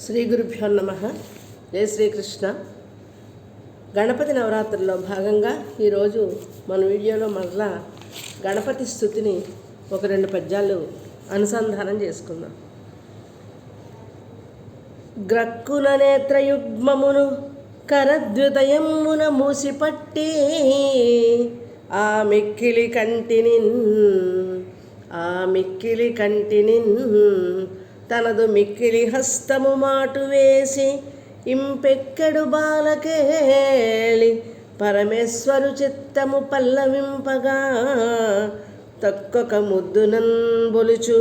శ్రీ గురుభ్యో నమః. జై శ్రీకృష్ణ. గణపతి నవరాత్రుల్లో భాగంగా ఈరోజు మన వీడియోలో మరలా గణపతి స్తుతిని ఒక 2 పద్యాలు అనుసంధానం చేసుకుందాం. గ్రక్కున నేత్రయుగ్మమును కరద్వితయమున మూసిపట్టి ఆ మిక్కిలి కంటిని తనదు మిక్కిలి హస్తము మాటు వేసి ఇంపెక్కడు బాలకేళి పరమేశ్వరు చిత్తము పల్లవింపగా తక్కొక ముద్దునన్ బొలుచు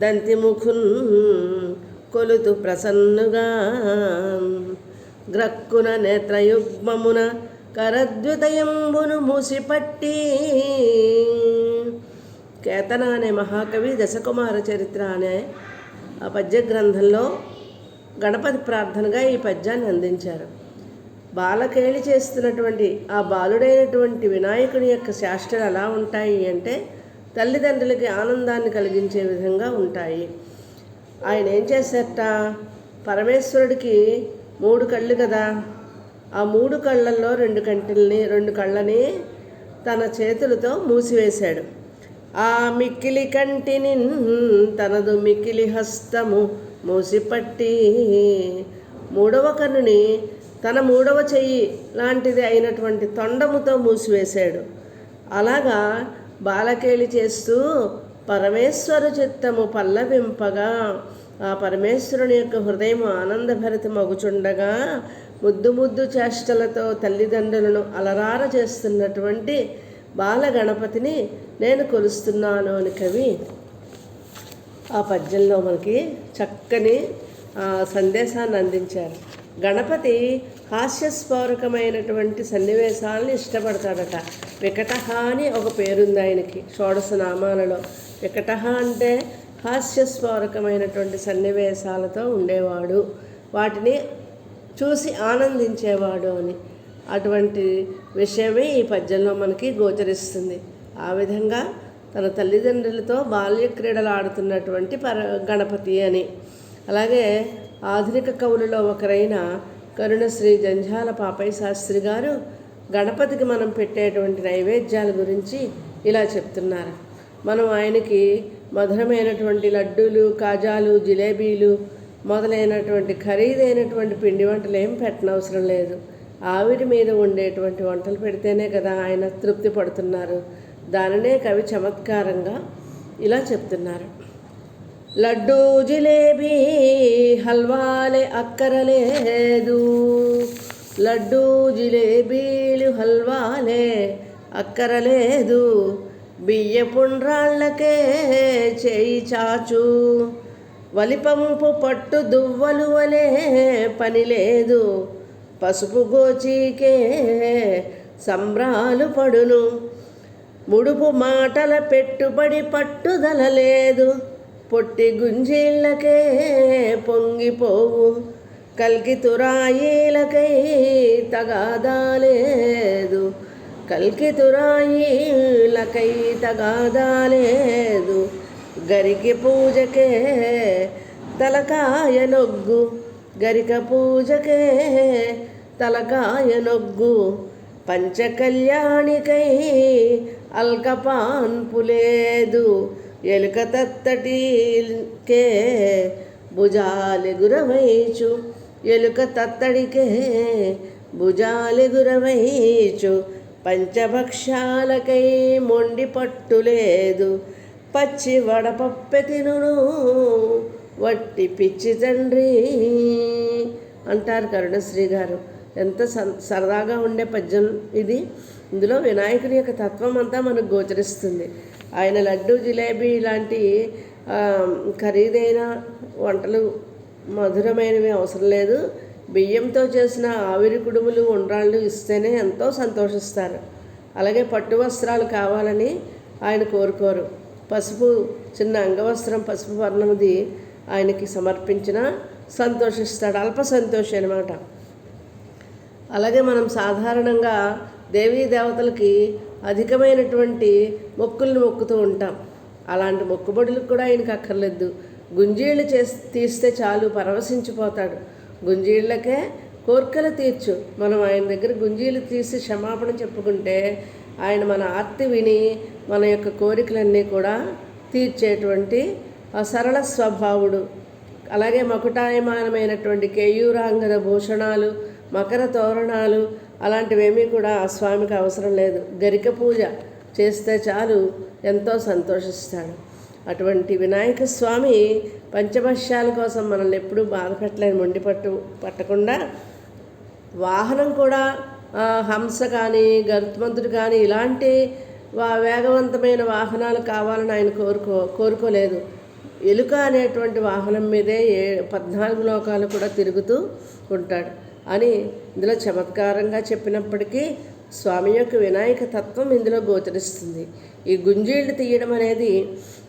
దంతిముఖున్ కొలుతు ప్రసన్నుగా గ్రక్కున నేత్రయుగ్మమున కరద్వితయంబును మూసిపట్టి. కేతన అనే మహాకవి దశకుమార చరిత్ర అనే ఆ పద్య గ్రంథంలో గణపతి ప్రార్థనగా ఈ పద్యాన్ని అందించారు. బాలకేళి చేస్తున్నటువంటి ఆ బాలుడైనటువంటి వినాయకుని యొక్క చేష్టలు ఎలా ఉంటాయి అంటే తల్లిదండ్రులకి ఆనందాన్ని కలిగించే విధంగా ఉంటాయి. ఆయన ఏం చేశారట, పరమేశ్వరుడికి 3 కళ్ళు కదా, ఆ 3 కళ్ళల్లో 2 కళ్ళని తన చేతులతో మూసివేశాడు. ఆ మిక్కిలి కంటిని తనదు మిక్కిలి హస్తము మూసిపట్టి 3వ కన్నుని తన 3వ చెయ్యి లాంటిది అయినటువంటి తొండముతో మూసివేశాడు. అలాగా బాలకేళి చేస్తూ పరమేశ్వరు చిత్తము పల్లవింపగా ఆ పరమేశ్వరుని యొక్క హృదయం ఆనందభరితమగుచుండగా ముద్దు చేష్టలతో తల్లిదండ్రులను అలరార చేస్తున్నటువంటి బాలగణపతిని నేను కొలుస్తున్నాను అని కవి ఆ పద్యంలో మనకి చక్కని సందేశాన్ని అందించారు. గణపతి హాస్యస్ఫోరకమైనటువంటి సన్నివేశాలను ఇష్టపడతాడట. వికటహ అని ఒక పేరుంది ఆయనకి 16 నామాలలో. వికటహ అంటే హాస్యస్ఫోరకమైనటువంటి సన్నివేశాలతో ఉండేవాడు, వాటిని చూసి ఆనందించేవాడు అని. అటువంటి విషయమే ఈ పద్యంలో మనకి గోచరిస్తుంది. ఆ విధంగా తన తల్లిదండ్రులతో బాల్య క్రీడలు ఆడుతున్నటువంటి గణపతి అని. అలాగే ఆధునిక కవులలో ఒకరైన కరుణశ్రీ జంఝాల పాపయ్య శాస్త్రి గారు గణపతికి మనం పెట్టేటువంటి నైవేద్యాల గురించి ఇలా చెప్తున్నారు. మనం ఆయనకి మధురమైనటువంటి లడ్డూలు, కాజాలు, జిలేబీలు మొదలైనటువంటి ఖరీదైనటువంటి పిండి వంటలు ఏం పెట్టనవసరం లేదు. ఆవిరి మీద ఉండేటువంటి వంటలు పెడితేనే కదా ఆయన తృప్తి పడుతున్నారు. దానినే కవి చమత్కారంగా ఇలా చెప్తున్నారు. లడ్డూ జిలేబీ హల్వాలే అక్కరలేదు, లడ్డూ జిలేబీలు హల్వాలే అక్కరలేదు, బియ్యపుండ్రాళ్ళకే చేయి చాచు, వలిపంపు పట్టు దువ్వలు వలే పని లేదు, పసుపు గోచీకే సంబ్రాలు పడును, ముడుపు మాటల పెట్టుబడి పట్టుదల లేదు, పొట్టి గుంజీళ్ళకే పొంగిపోవు, కల్కి తురాయిలకై తగాదాలేదు, కల్కి తురాయిలకై తగాదాలేదు, గరికి పూజకే తలకాయ నొగ్గు, గరిక పూజకే తలకాయ నొగ్గు, పంచకళ్యాణికై అల్కపాన్పు లేదు, ఎలుక తత్తడికే భుజాలెగురవైచు, ఎలుక తత్తడికే భుజాలెగురవైచు, పంచభక్షాలకై మొండి పట్టు లేదు, పచ్చి వడపప్పెతినును వట్టి పిచ్చి తండ్రి అంటారు కరుణశ్రీ గారు. ఎంత సరదాగా ఉండే పద్యం ఇది. ఇందులో వినాయకుని యొక్క తత్వం అంతా మనకు గోచరిస్తుంది. ఆయన లడ్డు, జిలేబీ లాంటి ఖరీదైన వంటలు, మధురమైనవి అవసరం లేదు. బియ్యంతో చేసిన ఆవిరి కుడుములు, ఉండ్రాళ్ళు ఇస్తేనే ఎంతో సంతోషిస్తారు. అలాగే పట్టు వస్త్రాలు కావాలని ఆయన కోరుకోరు. పసుపు చిన్న అంగవస్త్రం, పసుపు వర్ణముది ఆయనకి సమర్పించిన సంతోషిస్తాడు. అల్ప సంతోషి అనమాట. అలాగే మనం సాధారణంగా దేవీ దేవతలకి అధికమైనటువంటి మొక్కులను మొక్కుతూ ఉంటాం. అలాంటి మొక్కుబడులకు కూడా ఆయనకు అక్కర్లేదు. గుంజీళ్ళు తీస్తే చాలు పరవశించిపోతాడు. గుంజీళ్ళకే కోర్కెలు తీర్చు. మనం ఆయన దగ్గర గుంజీలు తీసి క్షమాపణ చెప్పుకుంటే ఆయన మన ఆర్తి విని మన యొక్క కోరికలన్నీ కూడా తీర్చేటువంటి సరళ స్వభావుడు. అలాగే మకుటాయమానమైనటువంటి కేయూరాంగద భూషణాలు, మకర తోరణాలు అలాంటివేమీ కూడా ఆ స్వామికి అవసరం లేదు. గరిక పూజ చేస్తే చాలు ఎంతో సంతోషిస్తాడు. అటువంటి వినాయక స్వామి పంచభక్ష్యాల కోసం మనల్ని ఎప్పుడూ బాధ పెట్టలేని పట్టకుండా వాహనం కూడా హంస కానీ గరుత్మంతుడు కానీ ఇలాంటి వేగవంతమైన వాహనాలు కావాలని ఆయన కోరుకోలేదు. ఎలుక అనేటువంటి వాహనం మీదే 14 లోకాలు కూడా తిరుగుతూ ఉంటాడు అని ఇందులో చమత్కారంగా చెప్పినప్పటికీ స్వామి యొక్క వినాయక తత్వం ఇందులో గోచరిస్తుంది. ఈ గుంజీళ్ళు తీయడం అనేది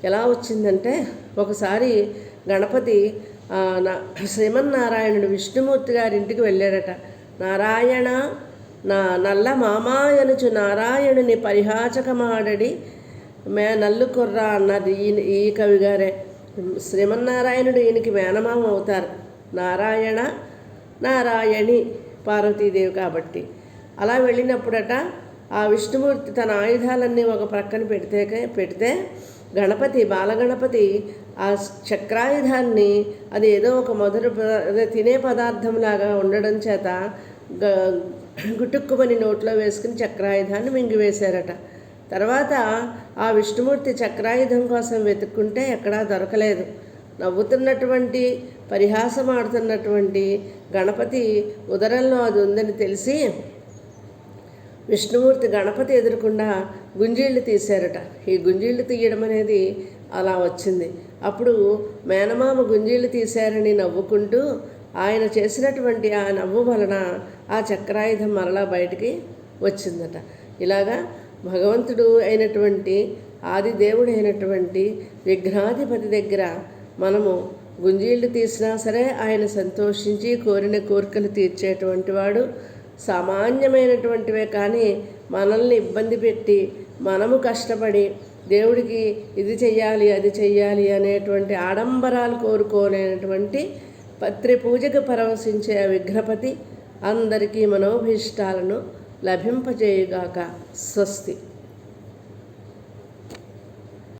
ఎలా వచ్చిందంటే, ఒకసారి గణపతి శ్రీమన్నారాయణుడు విష్ణుమూర్తి గారి ఇంటికి వెళ్ళాడట. నారాయణ నా నల్ల మామాయనుచు నారాయణుని పరిహాచకమాడడి నల్లు కుర్ర అన్నది ఈ కవి గారే. శ్రీమన్నారాయణుడు ఈయనకి మేనమామ అవుతారు. నారాయణ నారాయణి పార్వతీదేవి కాబట్టి. అలా వెళ్ళినప్పుడట ఆ విష్ణుమూర్తి తన ఆయుధాలన్నీ ఒక ప్రక్కన పెడితే బాలగణపతి ఆ చక్రాయుధాన్ని అది ఏదో ఒక తినే పదార్థంలాగా ఉండడం చేత గుటుక్కుమని నోట్లో వేసుకుని చక్రాయుధాన్ని మింగివేశారట. తర్వాత ఆ విష్ణుమూర్తి చక్రాయుధం కోసం వెతుక్కుంటే ఎక్కడా దొరకలేదు. నవ్వుతున్నటువంటి పరిహాసం ఆడుతున్నటువంటి గణపతి ఉదరంలో అది ఉందని తెలిసి విష్ణుమూర్తి గణపతి ఎదురకుండా గుంజీళ్ళు తీశారట. ఈ గుంజీళ్ళు తీయడం అనేది అలా వచ్చింది. అప్పుడు మేనమామ గుంజీళ్ళు తీశారని నవ్వుకుంటూ ఆయన చేసినటువంటి ఆ నవ్వు వలన ఆ చక్రాయుధం మరలా బయటికి వచ్చిందట. ఇలాగా భగవంతుడు అయినటువంటి ఆదిదేవుడు అయినటువంటి విఘ్నాధిపతి దగ్గర మనము గుంజీళ్ళు తీసినా సరే ఆయన సంతోషించి కోరిన కోరికలు తీర్చేటువంటి వాడు. సామాన్యమైనటువంటివే కానీ మనల్ని ఇబ్బంది పెట్టి మనము కష్టపడి దేవుడికి ఇది చెయ్యాలి అది చెయ్యాలి అనేటువంటి ఆడంబరాలు కోరుకోలేనటువంటి పత్రి పూజకు పరవశించే ఆ విఘ్నపతి అందరికీ మనోభీష్టాలను లభింపజేయుగాక. స్వస్తి.